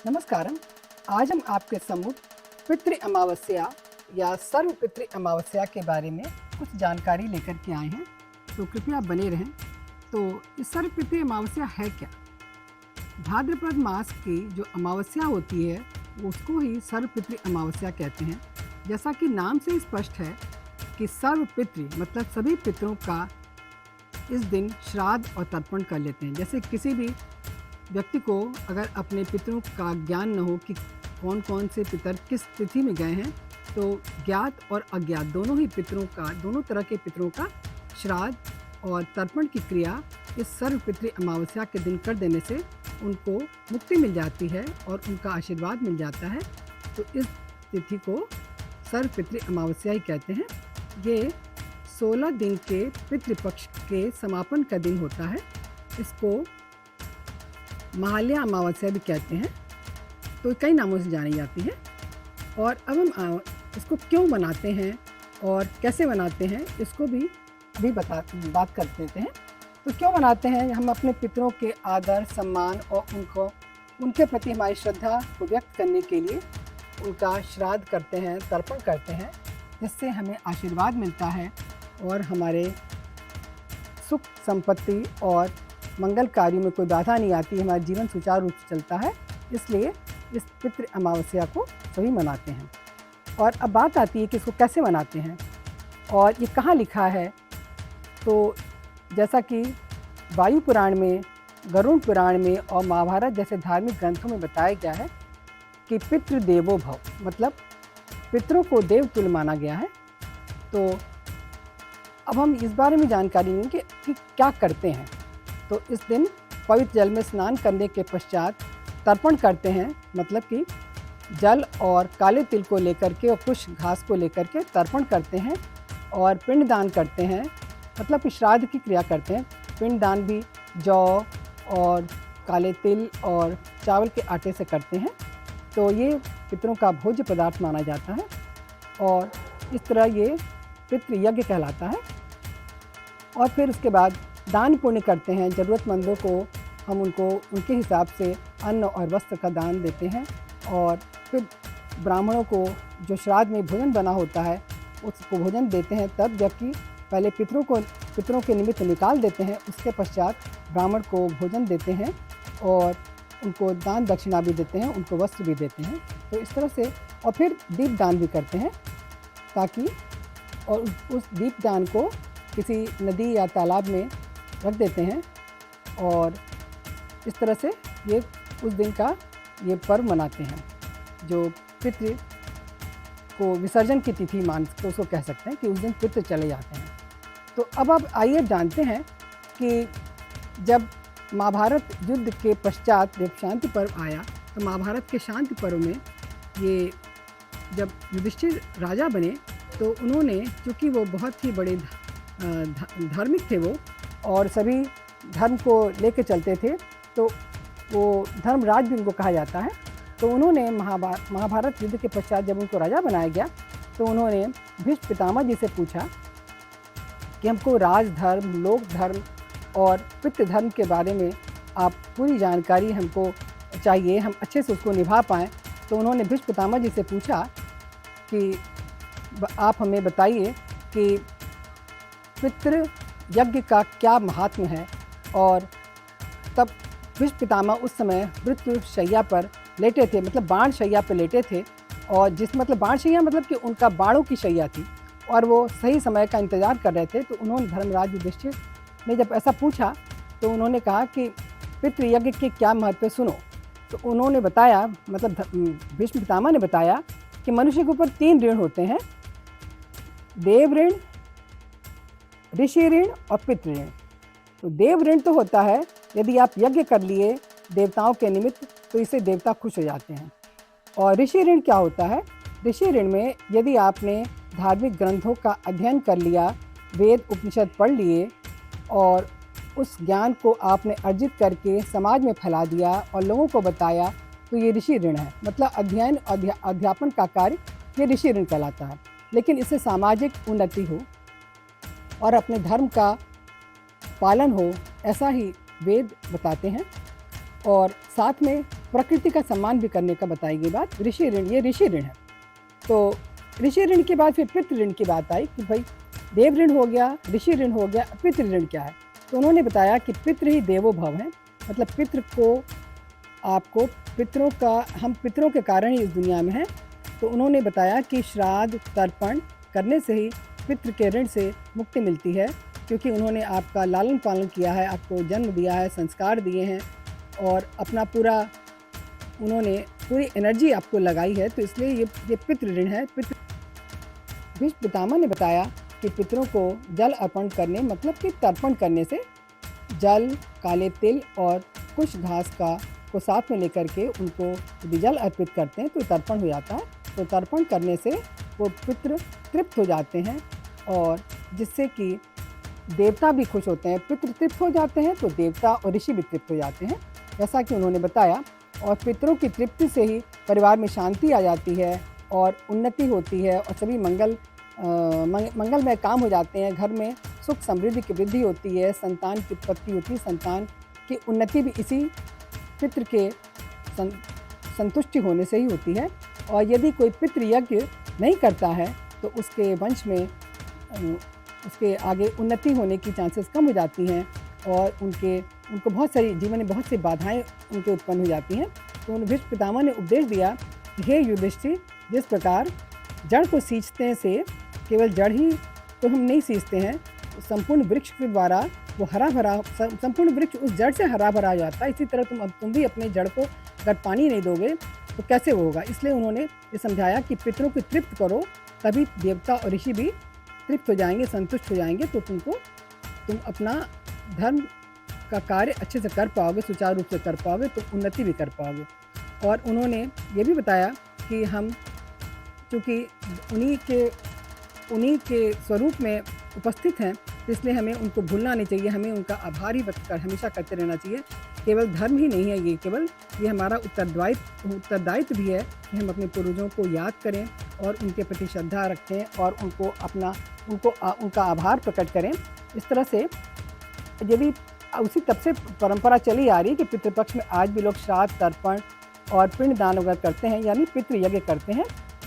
नमस्कारम। आज हम आपके सम्मुख पितृ अमावस्या या सर्व पितृ अमावस्या के बारे में कुछ जानकारी लेकर के आए हैं, तो कृपया बने रहें। तो इस सर्व पितृ अमावस्या है क्या? भाद्रपद मास की जो अमावस्या होती है उसको ही सर्व पितृ अमावस्या कहते हैं। जैसा कि नाम से स्पष्ट है कि सर्व पितृ मतलब सभी पितरों का इस दिन श्राद्ध और तर्पण कर लेते हैं। जैसे किसी भी व्यक्ति को अगर अपने पितरों का ज्ञान न हो कि कौन कौन से पितर किस तिथि में गए हैं, तो ज्ञात और अज्ञात दोनों तरह के पितरों का श्राद्ध और तर्पण की क्रिया इस सर्व पितृ अमावस्या के दिन कर देने से उनको मुक्ति मिल जाती है और उनका आशीर्वाद मिल जाता है। तो इस तिथि को सर्व पितृ अमावस्या ही कहते हैं। ये 16 दिन के पितृपक्ष के समापन का दिन होता है। इसको महालया अमावस्या भी कहते हैं। तो कई नामों से जानी जाती है। और अब हम इसको क्यों मनाते हैं और कैसे मनाते हैं इसको भी अभी बात कर देते हैं। तो क्यों मनाते हैं? हम अपने पितरों के आदर सम्मान और उनके प्रति हमारी श्रद्धा को व्यक्त करने के लिए उनका श्राद्ध करते हैं, तर्पण करते हैं, जिससे हमें आशीर्वाद मिलता है और हमारे सुख संपत्ति और मंगल कार्यों में कोई बाधा नहीं आती, हमारा जीवन सुचारू रूप से चलता है। इसलिए इस पितृ अमावस्या को सभी मनाते हैं। और अब बात आती है कि इसको कैसे मनाते हैं और ये कहाँ लिखा है। तो जैसा कि वायु पुराण में, गरुड़ पुराण में और महाभारत जैसे धार्मिक ग्रंथों में बताया गया है कि पितृदेवो भव, मतलब पितरों को देव तुल्य माना गया है। तो अब हम इस बारे में जानकारी लेंगे कि क्या करते हैं। तो इस दिन पवित्र जल में स्नान करने के पश्चात तर्पण करते हैं, मतलब कि जल और काले तिल को लेकर के और कुछ घास को लेकर के तर्पण करते हैं और पिंडदान करते हैं, मतलब कि श्राद्ध की क्रिया करते हैं। पिंडदान भी जौ और काले तिल और चावल के आटे से करते हैं। तो ये पितरों का भोज्य पदार्थ माना जाता है और इस तरह ये पितृयज्ञ कहलाता है। और फिर उसके बाद दान पुण्य करते हैं। ज़रूरतमंदों को हम उनको उनके हिसाब से अन्न और वस्त्र का दान देते हैं। और फिर ब्राह्मणों को जो श्राद्ध में भोजन बना होता है उसको भोजन देते हैं। तब जबकि पहले पितरों के निमित्त निकाल देते हैं, उसके पश्चात ब्राह्मण को भोजन देते हैं और उनको दान दक्षिणा भी देते हैं, उनको वस्त्र भी देते हैं। तो इस तरह से और फिर दीपदान भी करते हैं, ताकि और उस दीपदान को किसी नदी या तालाब में रख देते हैं। और इस तरह से ये उस दिन का ये पर्व मनाते हैं, जो पितृ को विसर्जन की तिथि मान तो उसको कह सकते हैं कि उस दिन पितृ चले जाते हैं। तो अब आप आइए जानते हैं कि जब महाभारत युद्ध के पश्चात जब शांति पर्व आया, तो महाभारत के शांति पर्व में ये जब युधिष्ठिर राजा बने, तो उन्होंने, चूँकि वो बहुत ही बड़े धार्मिक थे वो और सभी धर्म को लेकर चलते थे, तो वो धर्मराज भी उनको कहा जाता है। तो उन्होंने महाभारत युद्ध के पश्चात जब उनको राजा बनाया गया, तो उन्होंने भीष्म पितामह जी से पूछा कि हमको राजधर्म, लोक धर्म और पितृ धर्म के बारे में आप पूरी जानकारी हमको चाहिए, हम अच्छे से उसको निभा पाएँ। तो उन्होंने भीष्म पितामह जी से पूछा कि आप हमें बताइए कि पितृ यज्ञ का क्या महात्म्य है। और तब भीष्म पितामह उस समय मृत्यु शैया पर लेटे थे, मतलब बाण शैया पर लेटे थे। और मतलब बाण शैया मतलब कि उनका बाणों की शैया थी और वो सही समय का इंतज़ार कर रहे थे। तो उन्होंने धर्मराज युधिष्ठिर ने जब ऐसा पूछा, तो उन्होंने कहा कि पितृयज्ञ के क्या महत्व सुनो। तो उन्होंने बताया, मतलब भीष्म पितामह ने बताया कि मनुष्य के ऊपर 3 ऋण होते हैं, देव ऋण, ऋषि ऋण और पितृ ऋण। तो देव ऋण तो होता है यदि आप यज्ञ कर लिए देवताओं के निमित्त, तो इससे देवता खुश हो जाते हैं। और ऋषि ऋण क्या होता है? ऋषि ऋण में यदि आपने धार्मिक ग्रंथों का अध्ययन कर लिया, वेद उपनिषद पढ़ लिए और उस ज्ञान को आपने अर्जित करके समाज में फैला दिया और लोगों को बताया, तो ये ऋषि ऋण है। मतलब अध्ययन अध्यापन का कार्य ये ऋषि ऋण कहलाता है। लेकिन इससे सामाजिक उन्नति हो और अपने धर्म का पालन हो, ऐसा ही वेद बताते हैं। और साथ में प्रकृति का सम्मान भी करने का बताई गई बात। ऋषि ऋण, ये ऋषि ऋण है। तो ऋषि ऋण के बाद फिर पितृ ऋण की बात आई कि भाई देव ऋण हो गया, ऋषि ऋण हो गया, पितृ ऋण क्या है। तो उन्होंने बताया कि पितृ ही देवो भव है, मतलब पितृ को आपको पितरों का, हम पितरों के कारण ही इस दुनिया में हैं। तो उन्होंने बताया कि श्राद्ध तर्पण करने से ही पितृ के ऋण से मुक्ति मिलती है, क्योंकि उन्होंने आपका लालन पालन किया है, आपको जन्म दिया है, संस्कार दिए हैं और अपना पूरा उन्होंने पूरी एनर्जी आपको लगाई है। तो इसलिए ये पितृ ऋण है। भीष्म पितामह ने बताया कि पितरों को जल अर्पण करने, मतलब कि तर्पण करने से जल, काले तिल और कुछ घास को साथ में लेकर के उनको यदि जल अर्पित करते हैं तो तर्पण हो जाता है। तो तर्पण करने से वो पितृ तृप्त हो जाते हैं और जिससे कि देवता भी खुश होते हैं। पितृ तृप्त हो जाते हैं तो देवता और ऋषि भी तृप्त हो जाते हैं, जैसा कि उन्होंने बताया। और पितरों की तृप्ति से ही परिवार में शांति आ जाती है और उन्नति होती है और सभी मंगलमय काम हो जाते हैं। घर में सुख समृद्धि की वृद्धि होती है, संतान की उत्पत्ति होती है, संतान की उन्नति भी इसी पितृ के संतुष्टि होने से ही होती है। और यदि कोई पितृ यज्ञ नहीं करता है तो उसके वंश में उसके आगे उन्नति होने की चांसेस कम हो जाती हैं और उनको बहुत सारी जीवन में बहुत सी बाधाएं उनके उत्पन्न हो जाती हैं। तो भीष्म पितामह ने उपदेश दिया, हे युधिष्ठिर, जिस प्रकार जड़ को सींचते से केवल जड़ ही तो हम नहीं सींचते हैं, संपूर्ण वृक्ष के द्वारा वो हरा भरा, संपूर्ण वृक्ष उस जड़ से हरा भरा जाता है। इसी तरह तुम भी अपने जड़ को अगर पानी नहीं दोगे तो कैसे वो होगा। इसलिए उन्होंने ये समझाया कि पितरों को तृप्त करो, तभी देवता और ऋषि भी तृप्त हो जाएंगे, संतुष्ट हो जाएंगे। तो तुम अपना धर्म का कार्य अच्छे से कर पाओगे, सुचारू रूप से कर पाओगे, तो उन्नति भी कर पाओगे। और उन्होंने ये भी बताया कि हम चूँकि उन्हीं के स्वरूप में उपस्थित हैं, इसलिए हमें उनको भूलना नहीं चाहिए, हमें उनका आभार ही व्यक्त हमेशा करते रहना चाहिए। केवल धर्म ही नहीं है ये हमारा उत्तरदायित्व भी है कि हम अपने पूर्वजों को याद करें और उनके प्रति श्रद्धा रखें और उनका आभार प्रकट करें। इस तरह से यदि उसी तब से परंपरा चली आ रही है कि पितृपक्ष में आज भी लोग श्राद्ध, तर्पण और पिंड दान वगैरह करते हैं, यानी पितृ यज्ञ करते हैं।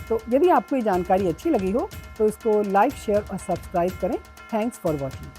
तो यदि आपको ये जानकारी अच्छी लगी हो तो इसको लाइक, शेयर और सब्सक्राइब करें। Thanks for watching.